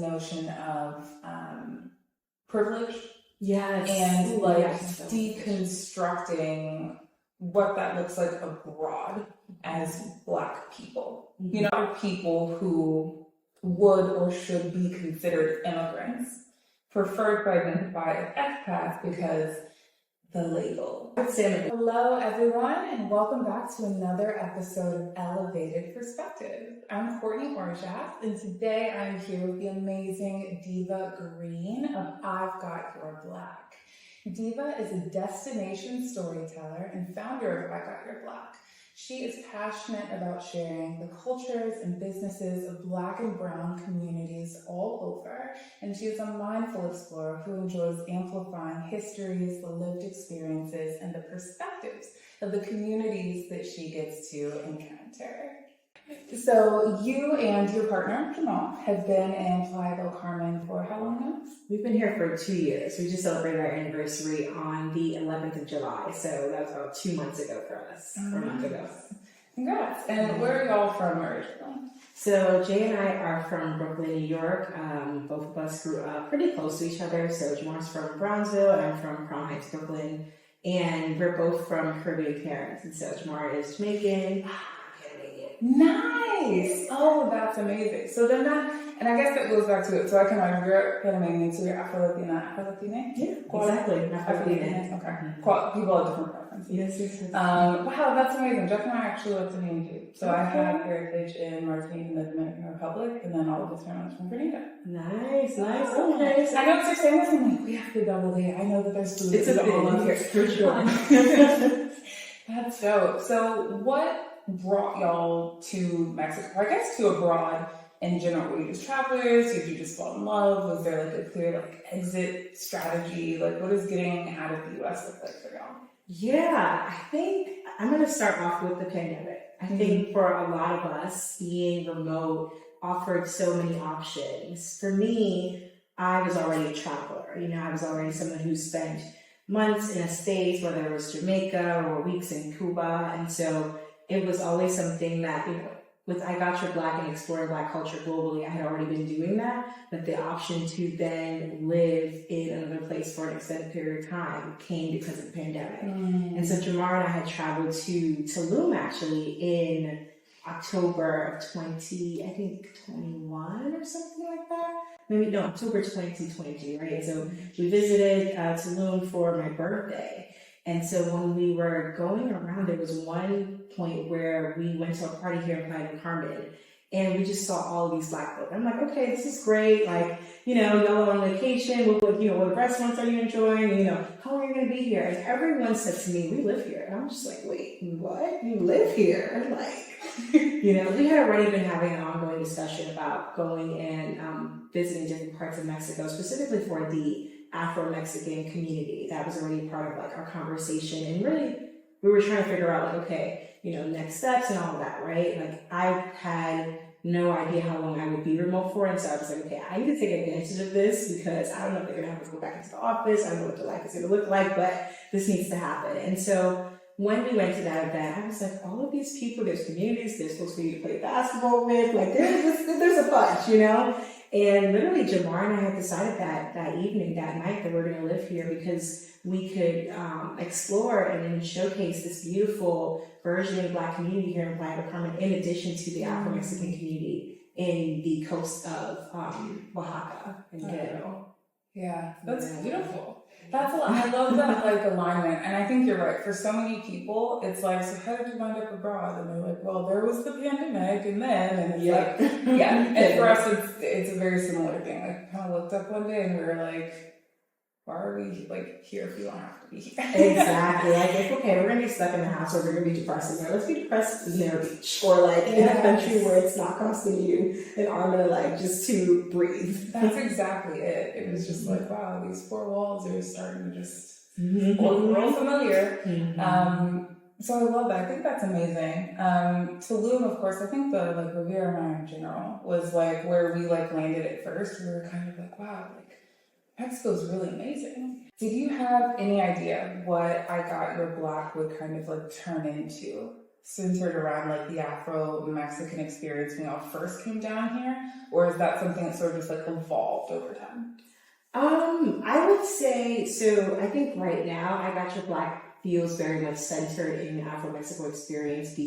notion of privilege. Yes. And like yes. deconstructing what that looks like abroad as Black people. Mm-hmm. You know, people who would or should be considered immigrants, preferred to identify as expats because the label. Hello, everyone, and welcome back to another episode of Elevated Perspective. I'm Courtney Diva, and today I'm here with the amazing Diva Green of I've Got Your Black. Diva is a destination storyteller and founder of I Got Your Black. She is passionate about sharing the cultures and businesses of Black and Brown communities all over, and she is a mindful explorer who enjoys amplifying histories, the lived experiences, and the perspectives of the communities that she gets to encounter. So you and your partner, Jamal, have been in Playa del Carmen for how long now? We've been here for 2 years. We just celebrated our anniversary on the 11th of July. So that was about 2 months ago for us, or a month ago. Congrats. And where are y'all from originally? So Jay and I are from Brooklyn, New York. Both of us grew up pretty close to each other. So Jamal's from Brownsville and I'm from Crown Heights, Brooklyn. And we're both from Caribbean parents. And so Jamal is Jamaican. Nice! Oh, that's amazing. So they're not, and I guess that goes back to it. So I can imagine you're Panamanian, so you're Afro-Latina? Yeah, exactly. Afro-Latina. Okay. People have different preferences. Yes. Wow, that's amazing. Jeff and I actually looked to name too. So I have heritage in Martinique and the Dominican Republic, and then all of his family's from Grenada. Nice. Okay. I know what you're saying this, I'm like, we have to double date. I know that there's food. It's a all up here. For sure. That's dope. So what brought y'all to Mexico, or I guess to abroad in general? Were you just travelers? Did you just fall in love? Was there like a clear exit strategy? Like what does getting out of the US look like for y'all? Yeah, I think I'm going to start off with the pandemic. I think for a lot of us, being remote offered so many options. For me, I was already a traveler. I was already someone who spent months in a state, whether it was Jamaica or weeks in Cuba. And so it was always something that, with I Got Your Black and exploring Black culture globally, I had already been doing that, but the option to then live in another place for an extended period of time came because of the pandemic. And so Jamar and I had traveled to Tulum actually in October of 2021 or something like that. October 2022, right? And so we visited Tulum for my birthday. And so when we were going around, there was one point where we went to a party here in Playa del Carmen, and we just saw all of these Black folk. I'm like, okay, this is great. Y'all are on vacation. What restaurants are you enjoying? How long are you going to be here? And everyone said to me, we live here. And I'm just like, wait, what? You live here? We had already been having an ongoing discussion about going and visiting different parts of Mexico, specifically for the Afro-Mexican community. That was already part of our conversation, and really we were trying to figure out next steps and all of that, right? I had no idea how long I would be remote for, and so I was like, okay, I need to take advantage of this because I don't know if they're gonna have to go back into the office. I don't know what the life is gonna look like, but this needs to happen. And so when we went to that event, I was like, all of these people, there's communities, they're supposed to be play basketball with, there's a bunch, And literally, Jamar and I had decided that night that we're going to live here because we could explore and then showcase this beautiful version of the Black community here in Playa del Carmen, in addition to the Afro-Mexican community in the coast of Oaxaca and Guerrero. Yeah, that's beautiful. That's a lot. I love that alignment, and I think you're right. For so many people, it's so how did you wind up abroad? And they're like, well, there was the pandemic, and then, and it's And for us, it's a very similar thing. I kind of looked up one day, and we were like, why are we here if we don't have to be here? Exactly. Okay, we're gonna be stuck in the house, or we're gonna be depressed in there. Let's be depressed near a beach, or in a country where it's not costing you an arm and a leg just to breathe. That's exactly it. It was just wow, these four walls are starting to just real familiar. So I love that. I think that's amazing. Tulum, of course, I think the Riviera Maya in general was where we landed at first. We were kind of wow, Mexico's really amazing. Did you have any idea what I Got Your Black would kind of turn into centered around like the Afro-Mexican experience when y'all first came down here, or is that something that sort of just like evolved over time? I would say, so I think right now I Got Your Black feels very much centered in the Afro-Mexico experience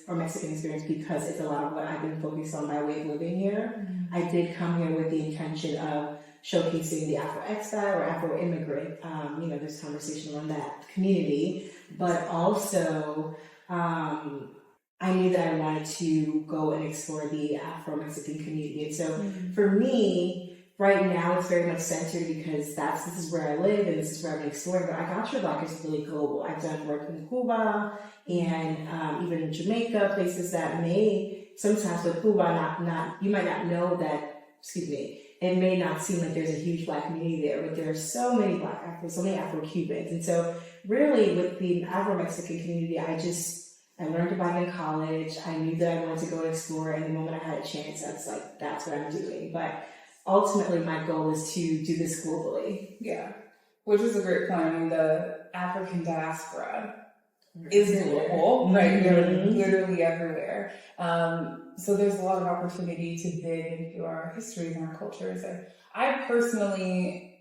or Mexican experience, because it's a lot of what I've been focused on my way of living here. I did come here with the intention of showcasing the Afro-expat or Afro-immigrant, there's conversation around that community, but also I knew that I wanted to go and explore the Afro-Mexican community. And so for me, right now it's very much centered because this is where I live and this is where I've been exploring, but I Got Your Black is really global. I've done work in Cuba and even in Jamaica, places that may, sometimes with Cuba, you might not know that, it may not seem like there's a huge Black community there, but there are so many so many Afro-Cubans. And so really with the Afro-Mexican community, I learned about it in college. I knew that I wanted to go and explore, and the moment I had a chance, I was like, that's what I'm doing. But ultimately, my goal is to do this globally. Yeah, which is a great point. I mean, the African diaspora is global, right? They're literally everywhere. So there's a lot of opportunity to dig into our histories and our cultures. And I personally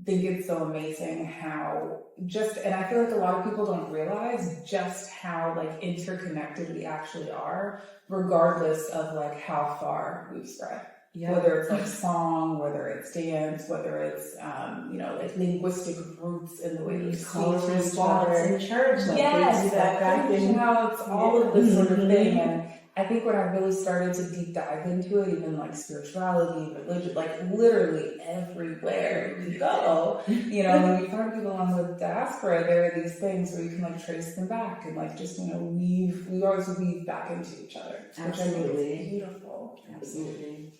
think it's so amazing how and I feel like a lot of people don't realize just how like interconnected we actually are, regardless of like how far we've spread. Yeah. Whether it's like song, whether it's dance, whether it's like linguistic roots in the way we call it response in church, like yes, how it's all of this sort of thing. And I think when I really started to deep dive into it, even like spirituality, religion, like literally everywhere you go, when you find people on the diaspora, there are these things where you can like trace them back and like just we always weave back into each other, which I think is beautiful. Absolutely.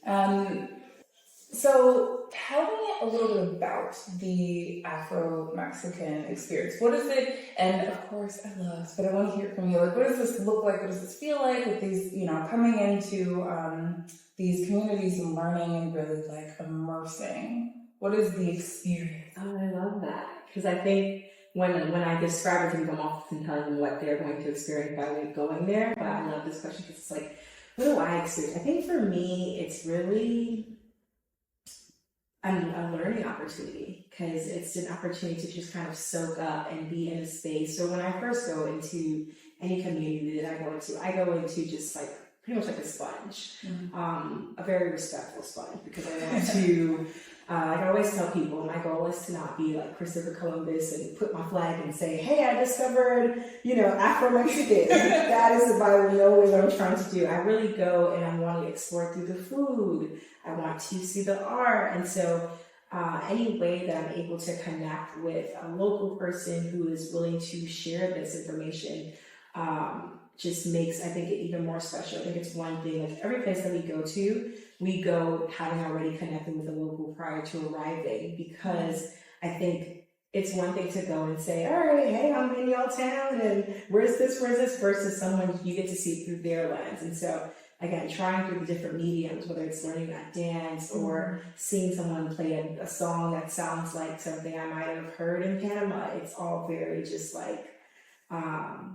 So tell me a little bit about the Afro-Mexican experience. What is it? And of course, I love this, but I want to hear from you. Like, what does this look like? What does this feel like with these, coming into these communities and learning and really like immersing? What is the experience? Oh, I love that. Because I think when I describe it to them, I'm often telling them what they're going to experience by way of going there. But I love this question because it's like, what do I experience? I think for me, it's really a learning opportunity, because it's an opportunity to just kind of soak up and be in a space. So when I first go into any community that I go into just like pretty much like a sponge, a very respectful sponge, because I want to, like I always tell people, my goal is to not be like Christopher Columbus and put my flag and say, hey, I discovered, Afro-Mexican. That is by no way what I'm trying to do. I really go and I want to explore through the food. I want to see the art. And so any way that I'm able to connect with a local person who is willing to share this information just makes, I think, it even more special. I think it's one thing, like every place that we go having already connected with a local prior to arriving, because I think it's one thing to go and say, all right, hey, I'm in y'all town, and where's this, versus someone you get to see through their lens. And so again, trying through the different mediums, whether it's learning that dance or seeing someone play a song that sounds like something I might have heard in Panama, it's all very just like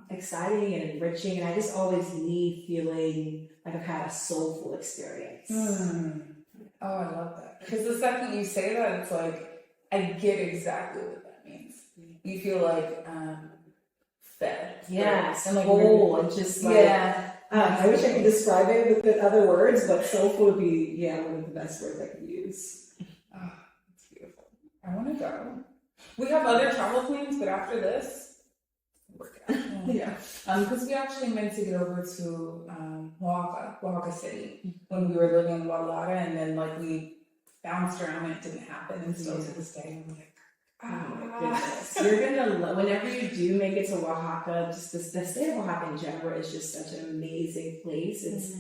exciting and enriching. And I just always leave feeling like I've had a soulful experience. Oh, I love that. Because the second you say that, it's like, I get exactly what that means. You feel like fed. Yes, and like whole, and just like, I wish I could describe it with other words, but soulful would be, one of the best words I could use. Oh, it's beautiful. I want to go. We have other travel plans, but after this, because we actually meant to get over to Oaxaca City when we were living in Guadalajara, and then like we bounced around and it didn't happen, and still to this day I'm like, oh my goodness. You're gonna whenever you do make it to Oaxaca, just the state of Oaxaca in general is just such an amazing place. It's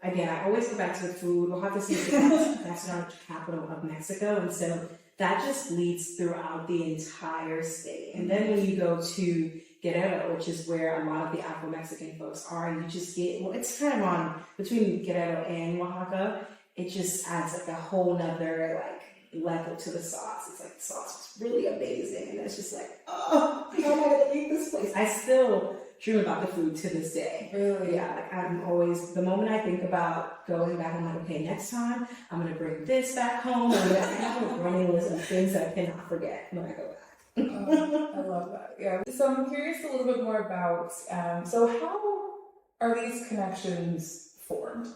again, I always go back to the food. Oaxaca City is the national capital of Mexico, and so that just leads throughout the entire state. And then when you go to Guerrero, which is where a lot of the Afro-Mexican folks are, and you just get, it's kind of on between Guerrero and Oaxaca, it just adds like a whole nother like level to the sauce. It's like the sauce is really amazing, and it's just like, oh, how am I gonna leave this place? I still dream about the food to this day. Really? Yeah, like I'm always, the moment I think about going back, I'm like, okay, next time I'm gonna bring this back home. And I have a running list of things that I cannot forget when I go back. I love that. Yeah. So I'm curious a little bit more about, so how are these connections formed?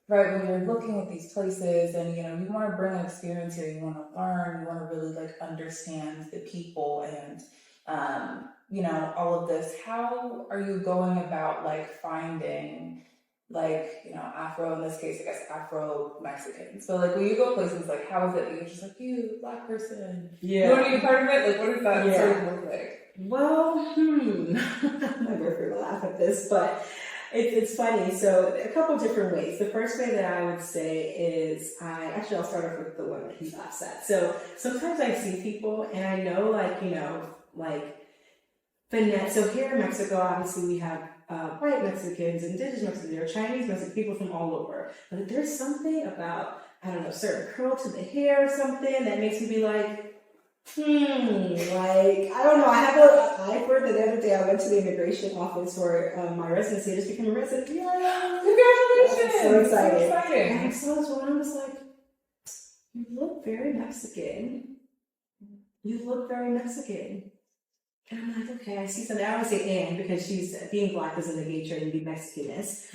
Right, when you're looking at these places and, you know, you want to bring an experience here, you want to learn, you want to really like understand the people and, you know, all of this. How are you going about like finding like, you know, Afro, in this case, I guess Afro-Mexican. So like when you go places, like how is it? You're just like, you, Black person. Yeah. You want to be a part of it? Like what does that sort of look like? Well, my boyfriend will laugh at this, but it's funny. So a couple different ways. The first way that I would say is I'll start off with the one that he laughs at. So sometimes I see people and I know like, you know, like finesse. So here in Mexico, obviously we have white Mexicans, indigenous Mexicans, there are Chinese Mexicans, people from all over. But there's something about, I don't know, certain curl to the hair or something that makes me be like, like, I don't know, I have an eye for it. The other day I went to the immigration office for my residency. I just became a resident. Yeah! Congratulations! So excited. So exciting. And I saw this woman and was like, you look very Mexican. You look very Mexican. And I'm like, okay, I see something. I don't want to say and because she's being Black doesn't negate her and be Mexicanist.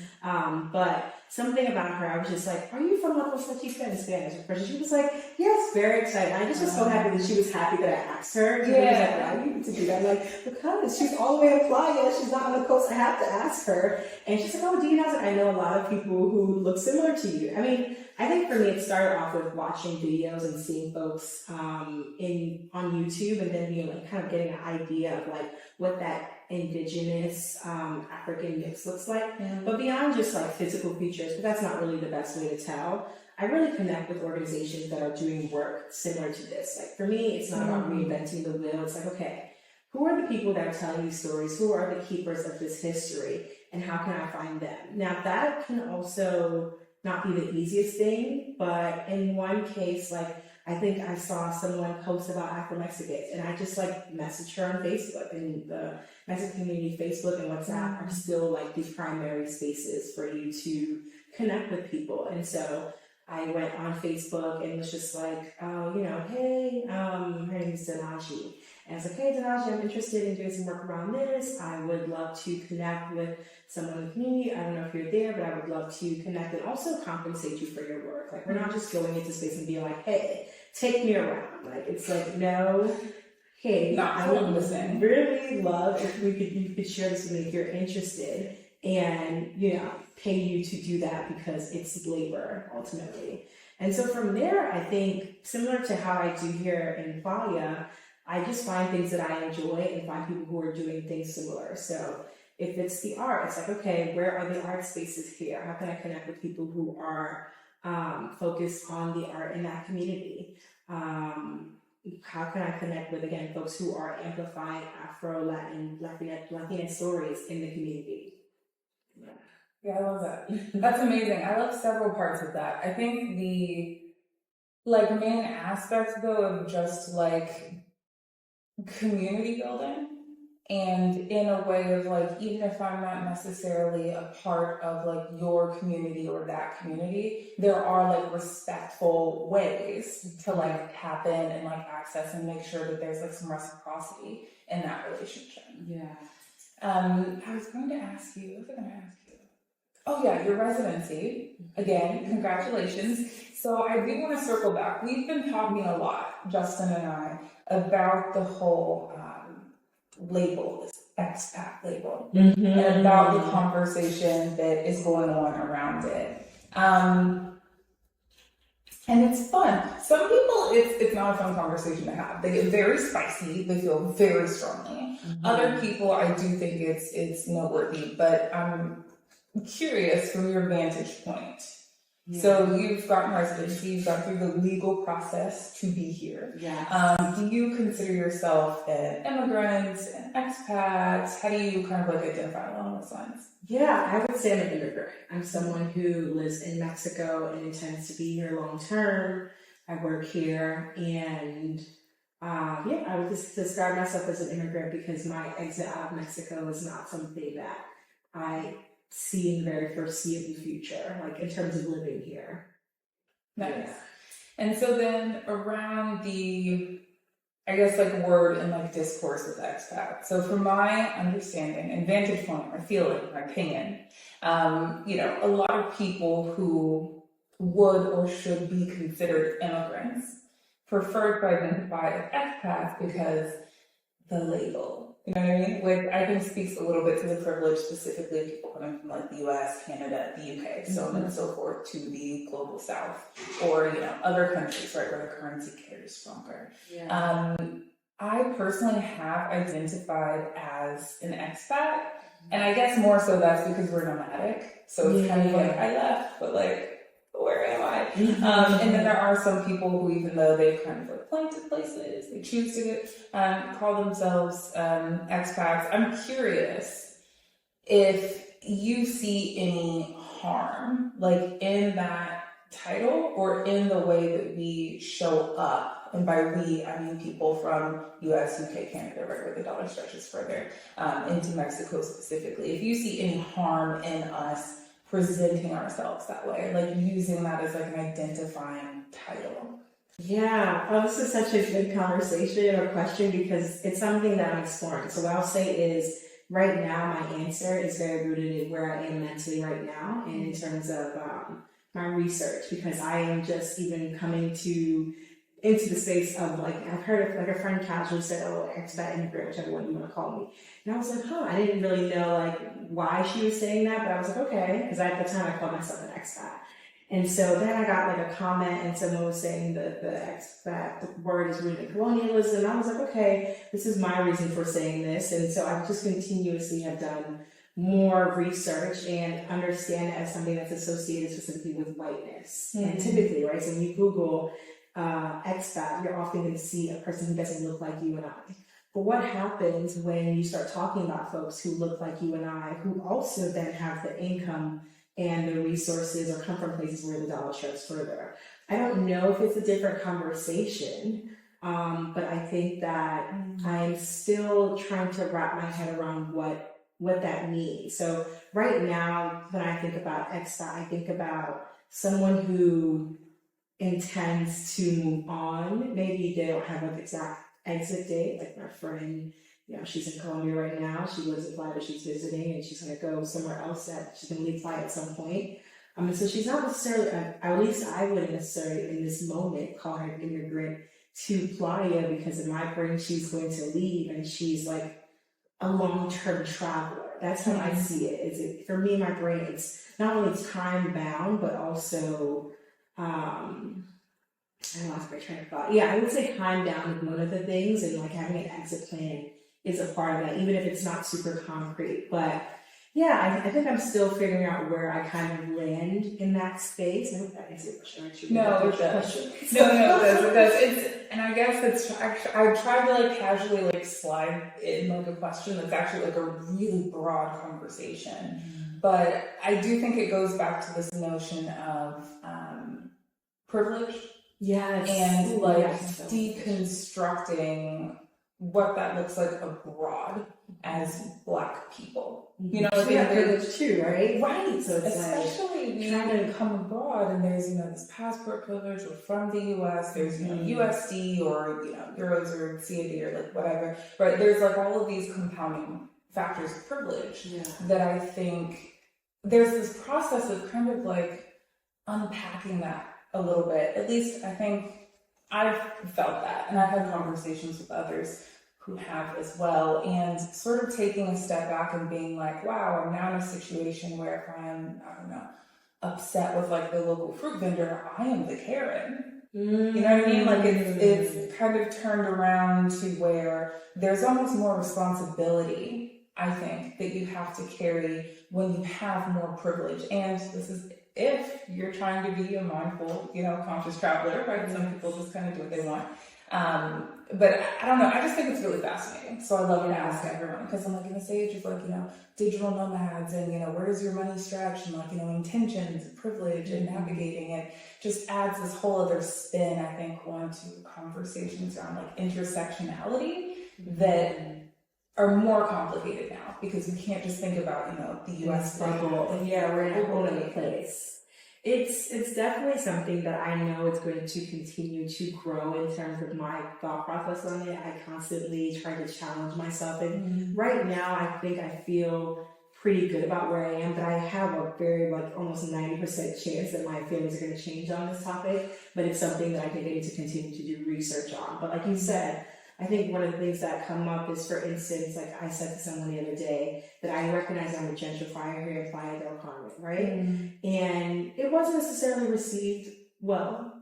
But something about her, I was just like, are you from La Costa Chica in Spanish? And she was like, yes, very excited. I just was so happy that she was happy that I asked her. She was like, why do you need to do that? I'm like, because she's all the way in Playa, she's not on the coast. I have to ask her. And she's like, oh, do you know? I know a lot of people who look similar to you. I mean, I think for me, it started off with watching videos and seeing folks on YouTube, and then like kind of getting an idea of like what that indigenous African mix looks like. Yeah. But beyond just like physical features, but that's not really the best way to tell. I really connect with organizations that are doing work similar to this. Like for me, it's not about reinventing the wheel. It's like, okay, who are the people that are telling these stories? Who are the keepers of this history? And how can I find them? Now that can also not be the easiest thing, but in one case, like I think I saw someone post about Afro-Mexicans and I just like messaged her on Facebook, and the Mexican community Facebook and WhatsApp are still like the primary spaces for you to connect with people. And so I went on Facebook and was just like, oh, you know, hey, her name is Danaji. And I was like, hey, Danaji, I'm interested in doing some work around this. I would love to connect with someone in the community. I don't know if you're there, but I would love to connect and also compensate you for your work. Like, we're not just going into space and being like, hey, take me around. Like, it's like, no, hey, I would really love if you could share this with me if you're interested, and, you know, pay you to do that because it's labor ultimately. And so from there, I think similar to how I do here in Playa, I just find things that I enjoy and find people who are doing things similar. So if it's the art, it's like, okay, where are the art spaces here? How can I connect with people who are focused on the art in that community? How can I connect with, again, folks who are amplifying Afro-Latin, Latina stories in the community? Yeah, I love that. That's amazing. I love several parts of that. I think the main aspect though of just like community building, and in a way of like, even if I'm not necessarily a part of like your community or that community, there are like respectful ways to like tap in and like access and make sure that there's like some reciprocity in that relationship. Yeah. I was going to ask you, what was I going to ask you? Oh yeah, your residency. Again, congratulations. So I do want to circle back. We've been talking a lot, Justin and I, about the whole label, this expat label, and about the conversation that is going on around it. And it's fun. Some people, it's not a fun conversation to have. They get very spicy. They feel very strongly. Other people, I do think it's noteworthy, but I'm curious from your vantage point. Yeah. So you've gotten residency, you've gone through the legal process to be here. Yeah. Do you consider yourself an immigrant, an expat? How do you kind of like identify along those lines? Yeah, I would say I'm an immigrant. I'm someone who lives in Mexico and intends to be here long term. I work here, and yeah, I would just describe myself as an immigrant because my exit out of Mexico is not something that I see in the very foreseeable future, like in terms of living here. Nice. Yeah. And so then around the, I guess, like word and like discourse with expat. So from my understanding and vantage point, my feeling, my opinion, a lot of people who would or should be considered immigrants prefer to identify as expats because the label, you know what I mean? Which I think speaks a little bit to the privilege, specifically of people coming from like the US, Canada, the UK, so on and so forth, to the global south, or other countries, right, where the currency carries stronger. Yeah. I personally have identified as an expat, and I guess more so that's because we're nomadic, so it's kind of like I left, but like, where am I? And then there are some people who, even though they've kind of like planted places, they choose to call themselves expats. I'm curious if you see any harm, like in that title or in the way that we show up. And by we, I mean people from US, UK, Canada, right, where the dollar stretches further into Mexico specifically. If you see any harm in us presenting ourselves that way, like using that as like an identifying title. Yeah, this is such a good conversation or question because it's something that I'm exploring. So what I'll say is, right now, my answer is very rooted in where I am mentally right now, and in terms of my research, because I am just even coming into the space of like, I've heard of like a friend casually said, "Oh, expat, immigrant, whichever one you want to call me," and I was like, "Huh," I didn't really know like why she was saying that, but I was like, okay, because at the time I called myself an expat. And so then I got like a comment and someone was saying that the expat, the word is rooted in colonialism. And I was like, okay, this is my reason for saying this. And so I just continuously have done more research and understand it as something that's associated specifically with whiteness. And typically, right, so when you Google expat, you're often going to see a person who doesn't look like you and I. But what happens when you start talking about folks who look like you and I, who also then have the income and the resources or come from places where the dollar stretches further? I don't know if it's a different conversation, but I think that I'm still trying to wrap my head around what that means. So right now, when I think about expat, I think about someone who intends to move on. Maybe they don't have an exact exit date, like my friend, she's in Colombia right now. She lives in Florida, she's visiting, and she's going to go somewhere else that she's going to leave Florida at some point. And so she's not necessarily, at least I wouldn't necessarily in this moment call her an immigrant to Playa, because in my brain she's going to leave and she's like a long-term traveler. That's how I see it. For me, my brain, it's not only time bound, but also I lost my train of thought. Yeah, I would say time down is one of the things, and like having an exit plan is a part of that, even if it's not super concrete. But yeah, I think I'm still figuring out where I kind of land in that space. I hope that answers the question. No, it does. It does. And I guess it's actually, I tried to like casually like slide in like a question that's actually like a really broad conversation. But I do think it goes back to this notion of privilege. Yes. And like deconstructing what that looks like abroad as Black people. You know, like privilege too, right? Right. So it's especially when you come abroad and there's, this passport privilege, or from the US, there's, USD or, euros or CAD or like whatever. Right. There's like all of these compounding factors of privilege that I think there's this process of kind of like unpacking that a little bit. At least I think I've felt that, and I've had conversations with others who have as well, and sort of taking a step back and being like, wow, I'm now in a situation where if I'm, upset with like the local fruit vendor, I am the Karen. You know what I mean? Like it's kind of turned around to where there's almost more responsibility, I think, that you have to carry when you have more privilege. And this is if you're trying to be a mindful, conscious traveler, right? Some people just kind of do what they want. But I don't know, I just think it's really fascinating. So I love to ask everyone, because I'm like, in this age of like, digital nomads and, where does your money stretch, and like, intentions, privilege, and navigating it just adds this whole other spin, I think, onto conversations around like intersectionality that are more complicated now, because we can't just think about, the US bubble. and We're in a whole other place. It's definitely something that I know is going to continue to grow in terms of my thought process on it. I constantly try to challenge myself, and right now I think I feel pretty good about where I am, but I have a very almost 90% chance that my feelings are going to change on this topic, but it's something that I think I need to continue to do research on. But like you said, I think one of the things that come up is, for instance, like I said to someone the other day, that I recognize I'm a gentrifier here in Playa del Carmen, right? And it wasn't necessarily received well.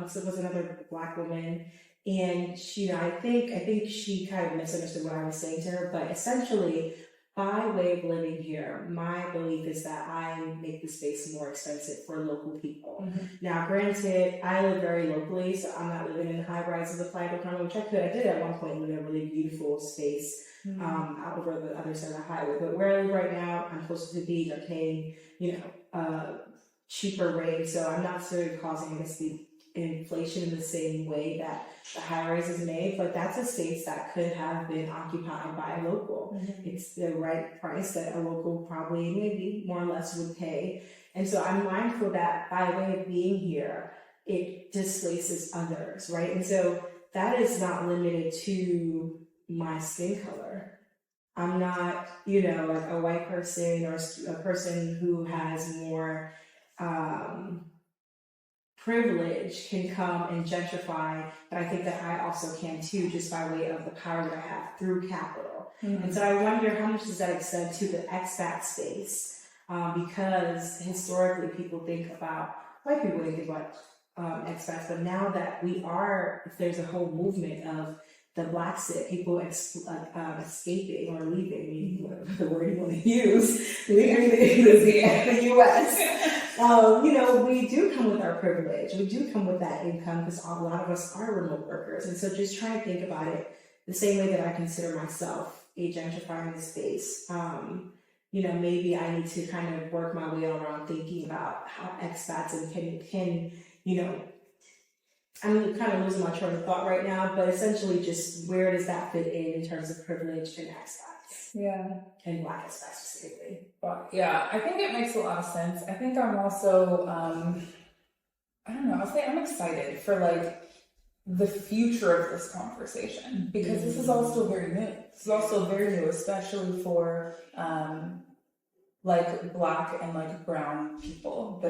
So it was another Black woman, and she, I think she kind of misunderstood what I was saying to her, but essentially, by way of living here, my belief is that I make the space more expensive for local people. Now, granted, I live very locally, so I'm not living in the high rise of the Playa del Carmen, which I could. I did at one point live in a really beautiful space out over the other side of the highway. But where I live right now, I'm closer to the beach. I'm paying, cheaper rate, so I'm not necessarily causing the inflation in the same way that the high rises made, but that's a space that could have been occupied by a local. It's the right price that a local probably maybe more or less would pay. And so I'm mindful that by way of being here, it displaces others, right? And so that is not limited to my skin color. I'm not, like a white person or a person who has more privilege can come and gentrify, but I think that I also can too, just by way of the power that I have through capital. And so I wonder how much does that extend to the expat space, because historically people think about, white people think about expats, but now that if there's a whole movement of the Black sit, people escaping or leaving, whatever the word you want to use, leaving the U.S., we do come with our privilege. We do come with that income, because a lot of us are remote workers. And so just try to think about it the same way that I consider myself a gentrifier in the space. Maybe I need to kind of work my way around thinking about how expats can I'm kind of losing my train of thought right now, but essentially just where does that fit in terms of privilege and expats? Yeah. And Black expats specifically. But yeah, I think it makes a lot of sense. I think I'm also, I don't know, I'll say I'm excited for like the future of this conversation, because this is also very new. This is also very new, especially for like Black and like brown people.